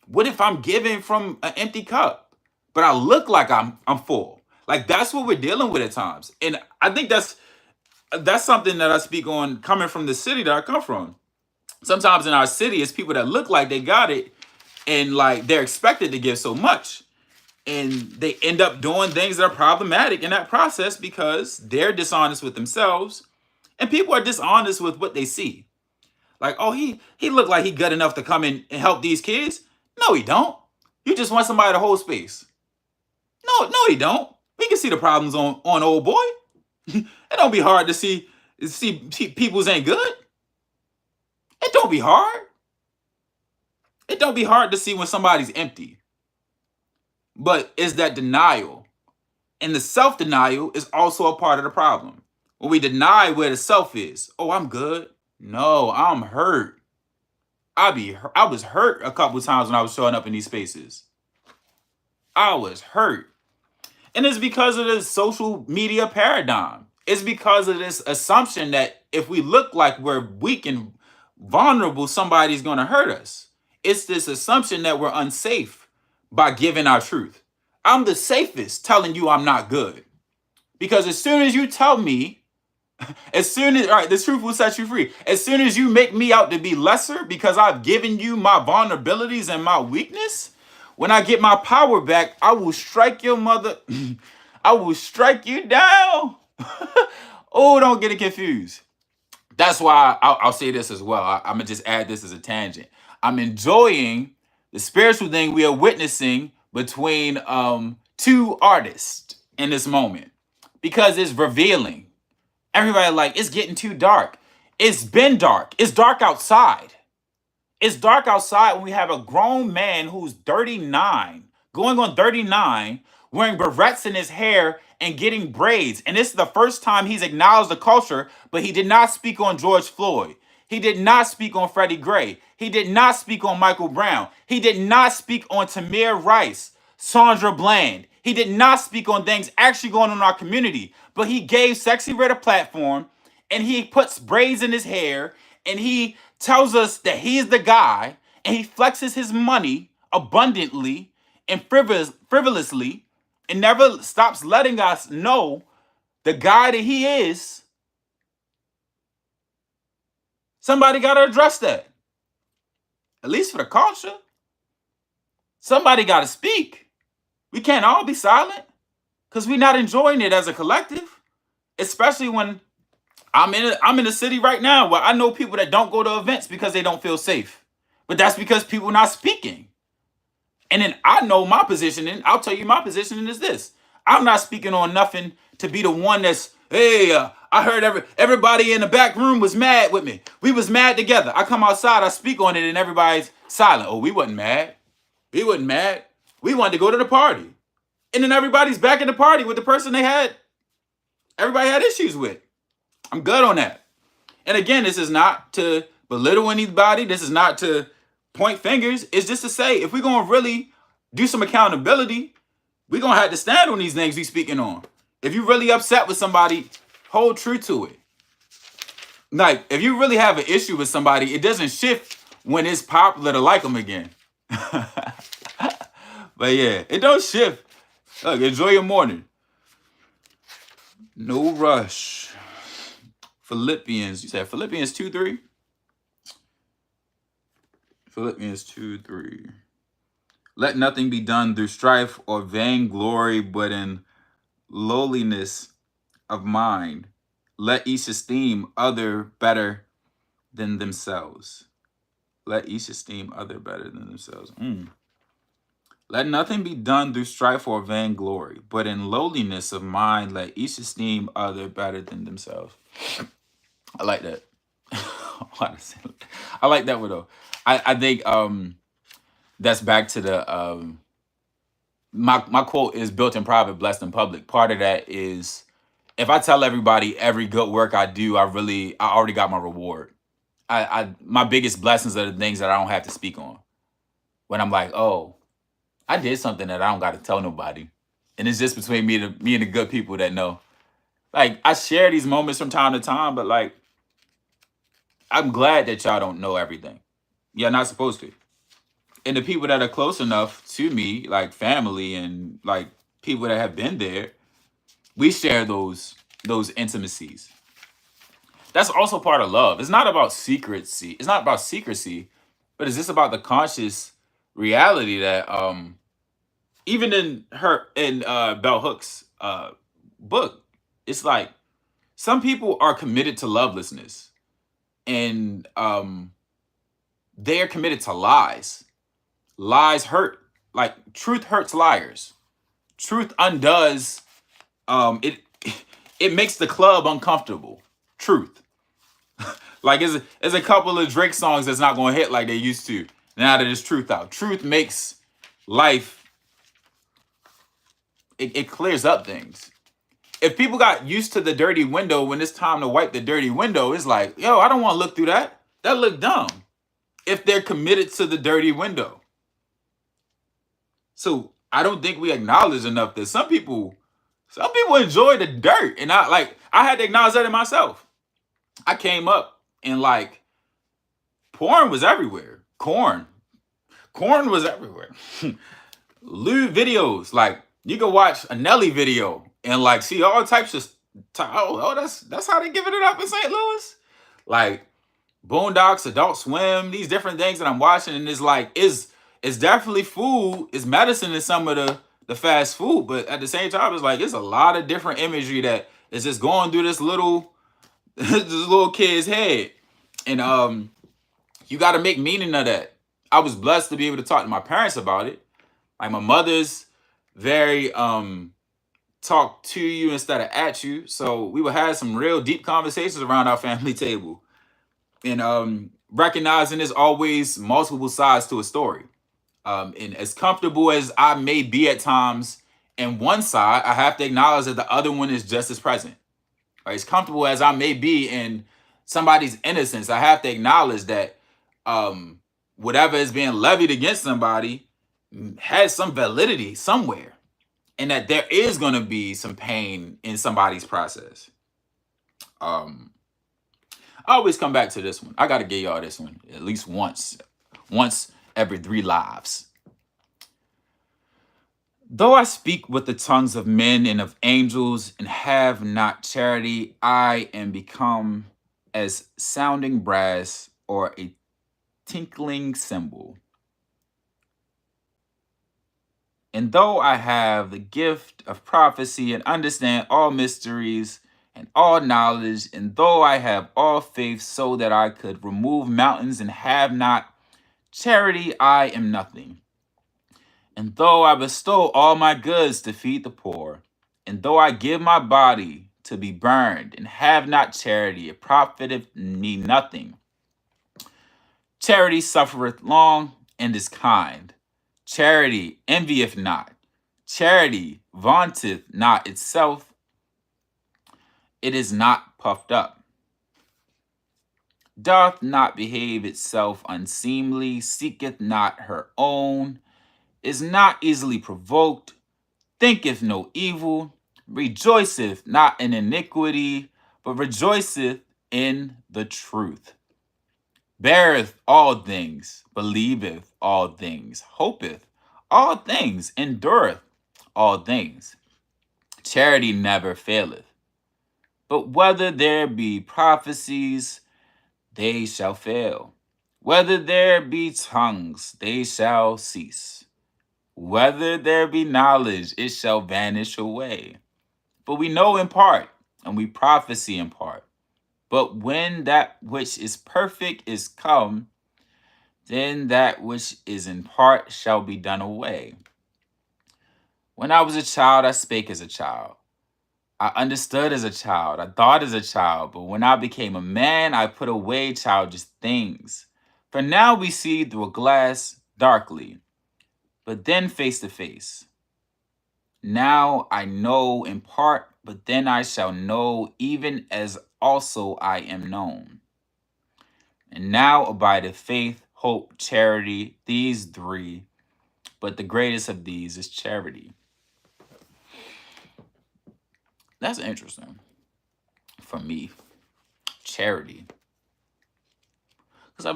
What if I'm giving from an empty cup, but I look like I'm full? Like that's what we're dealing with at times. And I think that's something that I speak on coming from the city that I come from. Sometimes in our city, it's people that look like they got it and like they're expected to give so much. And they end up doing things that are problematic in that process because they're dishonest with themselves and people are dishonest with what they see. Like, oh, he looked like he good enough to come in and help these kids. No, he don't. You just want somebody to hold space. No, he don't. We can see the problems on old boy. It don't be hard to see people's ain't good. It don't be hard. It don't be hard to see when somebody's empty. But it's that denial. And the self-denial is also a part of the problem. When we deny where the self is. Oh, I'm good. No, I'm hurt. I was hurt a couple times when I was showing up in these spaces. I was hurt. And it's because of this social media paradigm. It's because of this assumption that if we look like we're weak and vulnerable, somebody's going to hurt us. It's this assumption that we're unsafe by giving our truth. I'm the safest telling you I'm not good. Because as soon as you tell me, all right, the truth will set you free. As soon as you make me out to be lesser because I've given you my vulnerabilities and my weakness, when I get my power back, I will strike your mother. I will strike you down. Oh, don't get it confused. That's why I'll say this as well. I'm gonna just add this as a tangent. I'm enjoying the spiritual thing we are witnessing between two artists in this moment because it's revealing. Everybody like it's getting too dark. It's been dark. It's dark outside. It's dark outside when we have a grown man who's 39, going on 39, wearing barrettes in his hair and getting braids. And this is the first time he's acknowledged the culture, but he did not speak on George Floyd. He did not speak on Freddie Gray. He did not speak on Michael Brown. He did not speak on Tamir Rice, Sandra Bland. He did not speak on things actually going on in our community, but he gave Sexy Red a platform and he puts braids in his hair and he tells us that he's the guy and he flexes his money abundantly and frivolously and never stops letting us know the guy that he is. Somebody got to address that, at least for the culture. Somebody got to speak. We can't all be silent because we're not enjoying it as a collective, especially when I'm in a city right now where I know people that don't go to events because they don't feel safe. But that's because people are not speaking. And then I know my positioning. I'll tell you my positioning is this. I'm not speaking on nothing to be the one that's, hey, I heard everybody in the back room was mad with me. We was mad together. I come outside, I speak on it, and everybody's silent. Oh, we wasn't mad. We wasn't mad. We wanted to go to the party. And then everybody's back in the party with the person everybody had issues with. I'm good on that. And again, this is not to belittle anybody. This is not to point fingers. It's just to say, if we're going to really do some accountability, we're going to have to stand on these things we speaking on. If you're really upset with somebody, hold true to it. Like, if you really have an issue with somebody, it doesn't shift when it's popular to like them again. But yeah, it don't shift. Look, enjoy your morning. No rush. Philippians, you said Philippians 2:3? Philippians 2:3. Let nothing be done through strife or vainglory, but in lowliness of mind. Let each esteem other better than themselves. Let each esteem other better than themselves. Let nothing be done through strife or vainglory, but in lowliness of mind, let each esteem other better than themselves. I like that. I like that one though. I think that's back to the my quote is built in private, blessed in public. Part of that is if I tell everybody every good work I do, I already got my reward. My biggest blessings are the things that I don't have to speak on. When I'm like, oh, I did something that I don't got to tell nobody, and it's just between me and the good people that know. Like I share these moments from time to time, but like I'm glad that y'all don't know everything. You're not supposed to. And the people that are close enough to me, like family and like people that have been there, we share those intimacies. That's also part of love. It's not about secrecy. It's not about secrecy, but it's just about the conscious reality that even in Bell Hooks book, it's like some people are committed to lovelessness and they're committed to lies. Lies hurt. Like truth hurts liars. Truth undoes it it makes the club uncomfortable. Truth. Like there's a couple of Drake songs that's not gonna hit like they used to. Now that it's truth out. Truth makes life, it clears up things. If people got used to the dirty window when it's time to wipe the dirty window, it's like, yo, I don't want to look through that. That look dumb. If they're committed to the dirty window. So I don't think we acknowledge enough that some people enjoy the dirt. And I had to acknowledge that in myself. I came up and like porn was everywhere. Corn was everywhere. Lewd videos. Like you can watch a Nelly video and like see all types of that's how they giving it up in St. Louis. Like Boondocks, Adult Swim, these different things that I'm watching, and it's like it's definitely food, it's medicine in some of the fast food, but at the same time, it's like it's a lot of different imagery that is just going through this little this little kid's head. And you got to make meaning of that. I was blessed to be able to talk to my parents about it. Like my mother's very talk to you instead of at you. So we would have some real deep conversations around our family table. And recognizing there's always multiple sides to a story. And as comfortable as I may be at times in one side, I have to acknowledge that the other one is just as present. Right? As comfortable as I may be in somebody's innocence, I have to acknowledge that whatever is being levied against somebody has some validity somewhere, and that there is going to be some pain in somebody's process. Um, I always come back to this one. I got to give y'all this one at least once every 3 lives. Though I speak with the tongues of men and of angels and have not charity, I am become as sounding brass or a tinkling cymbal. And though I have the gift of prophecy and understand all mysteries and all knowledge, and though I have all faith so that I could remove mountains and have not charity, I am nothing. And though I bestow all my goods to feed the poor, and though I give my body to be burned and have not charity, it profiteth me nothing. Charity suffereth long and is kind. Charity envieth not. Charity vaunteth not itself. It is not puffed up. Doth not behave itself unseemly, seeketh not her own, is not easily provoked, thinketh no evil, rejoiceth not in iniquity, but rejoiceth in the truth. Beareth all things, believeth all things, hopeth all things, endureth all things. Charity never faileth. But whether there be prophecies, they shall fail. Whether there be tongues, they shall cease. Whether there be knowledge, it shall vanish away. But we know in part, and we prophesy in part. But when that which is perfect is come, then that which is in part shall be done away. When I was a child, I spake as a child. I understood as a child. I thought as a child. But when I became a man, I put away childish things. For now we see through a glass darkly, but then face to face. Now I know in part, but then I shall know even as also I am known. And now abideth faith, hope, charity, these three, but the greatest of these is charity. That's interesting for me. Charity. Because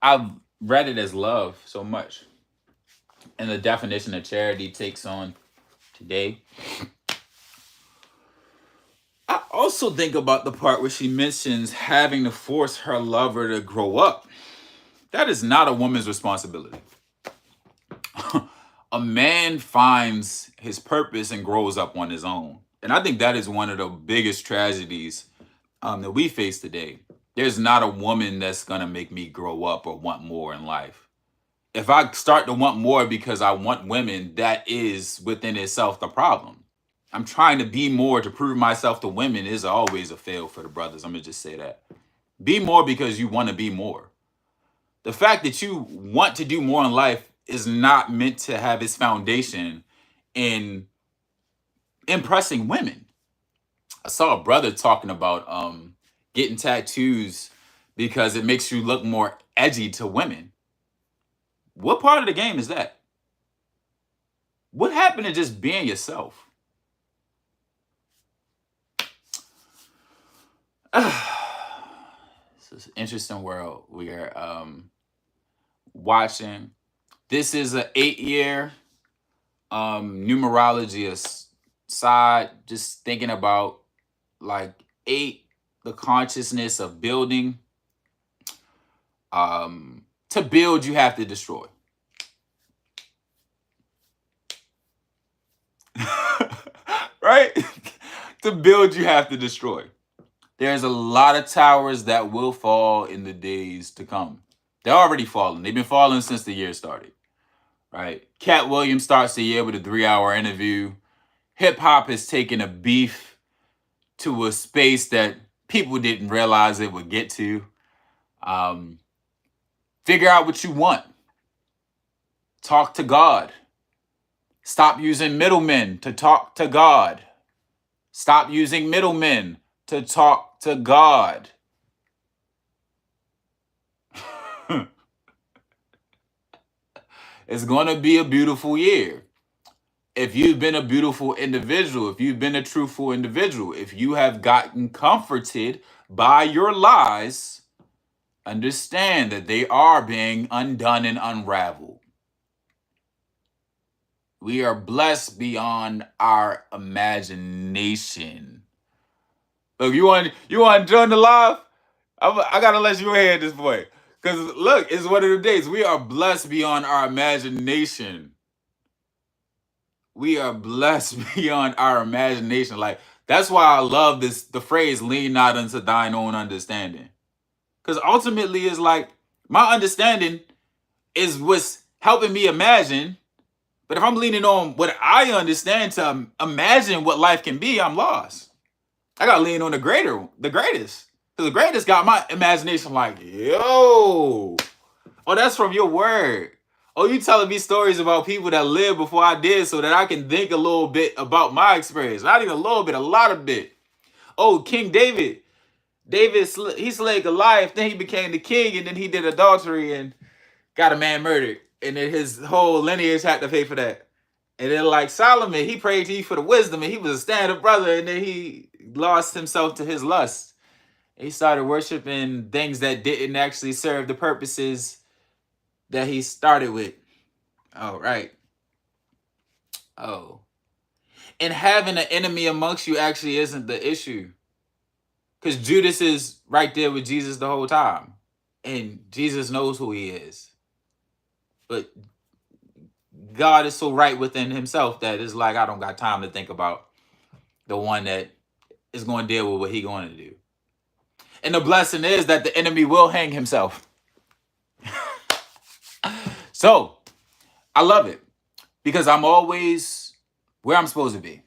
I've read it as love so much. And the definition of charity takes on today. I also think about the part where she mentions having to force her lover to grow up. That is not a woman's responsibility. A man finds his purpose and grows up on his own. And I think that is one of the biggest tragedies that we face today. There's not a woman that's going to make me grow up or want more in life. If I start to want more because I want women, that is within itself the problem. I'm trying to be more to prove myself to women is always a fail for the brothers. I'm going to just say that. Be more because you want to be more. The fact that you want to do more in life is not meant to have its foundation in impressing women. I saw a brother talking about getting tattoos because it makes you look more edgy to women. What part of the game is that? What happened to just being yourself? It's an interesting world we are watching. This is an 8-year numerology aside, just thinking about like 8, the consciousness of building. To build, you have to destroy. Right? To build, you have to destroy. There's a lot of towers that will fall in the days to come. They're already falling. They've been falling since the year started, right? Cat Williams starts the year with a 3-hour interview. Hip hop has taken a beef to a space that people didn't realize it would get to. Figure out what you want. Talk to God. Stop using middlemen to talk to God. Stop using middlemen to talk to God. It's going to be a beautiful year. If you've been a beautiful individual, if you've been a truthful individual, if you have gotten comforted by your lies, understand that they are being undone and unraveled. We are blessed beyond our imagination. Look, you want to join the live? I gotta let you in at this point, because look, it's one of the days. We are blessed beyond our imagination. We are blessed beyond our imagination. Like, that's why I love the phrase "lean not unto thine own understanding," because ultimately, it's like my understanding is what's helping me imagine. But if I'm leaning on what I understand to imagine what life can be, I'm lost. I gotta lean on the greatest. Because the greatest got my imagination like, yo, oh, that's from your word. Oh, you telling me stories about people that lived before I did so that I can think a little bit about my experience. Not even a little bit, a lot of bit. Oh, King David. He slayed Goliath, then he became the king, and then he did adultery and got a man murdered. And then his whole lineage had to pay for that. And then like Solomon, he prayed to you for the wisdom, and he was a stand-up brother, and then he lost himself to his lust. He started worshiping things that didn't actually serve the purposes that he started with. Oh, right. Oh. And having an enemy amongst you actually isn't the issue. Because Judas is right there with Jesus the whole time. And Jesus knows who he is. But God is so right within himself that it's like, I don't got time to think about the one that is going to deal with what he's going to do. And the blessing is that the enemy will hang himself. So, I love it. Because I'm always where I'm supposed to be.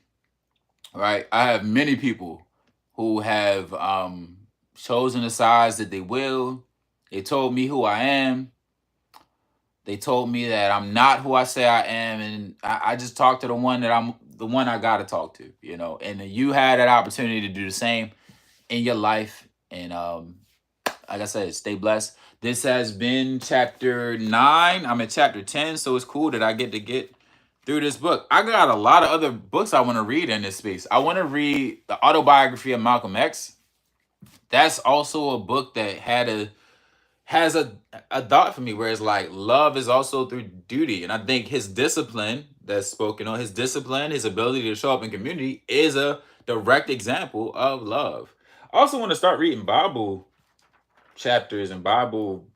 All right? I have many people who have chosen the sides that they will. They told me who I am. They told me that I'm not who I say I am, and I just talked to the one I gotta talk to, you know. And you had that opportunity to do the same in your life. And like I said, stay blessed. This has been chapter 9. I'm in chapter 10, so it's cool that I get through this book. I got a lot of other books I want to read in this space. I want to read the autobiography of Malcolm X. That's also a book that has a thought for me where it's like love is also through duty. And I think his discipline that's spoken on, his discipline, his ability to show up in community is a direct example of love. I also want to start reading Bible chapters and Bible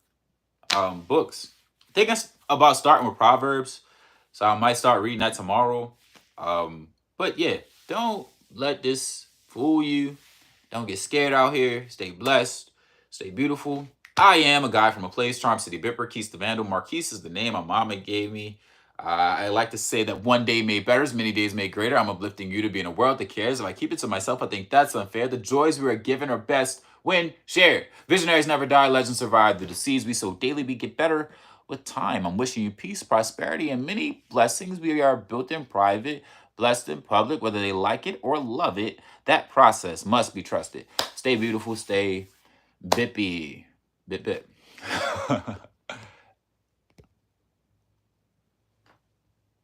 books. Thinking about starting with Proverbs. So I might start reading that tomorrow. But yeah, don't let this fool you. Don't get scared out here. Stay blessed. Stay beautiful. I am a guy from a place, Charm City, Bipper, Keith the Vandal. Marquise is the name my mama gave me. I like to say that one day made better, as many days made greater. I'm uplifting you to be in a world that cares. If I keep it to myself, I think that's unfair. The joys we are given are best when shared. Visionaries never die, legends survive. The disease we sow daily, we get better with time. I'm wishing you peace, prosperity, and many blessings. We are built in private, blessed in public, whether they like it or love it. That process must be trusted. Stay beautiful, stay bippy. Bip, bip.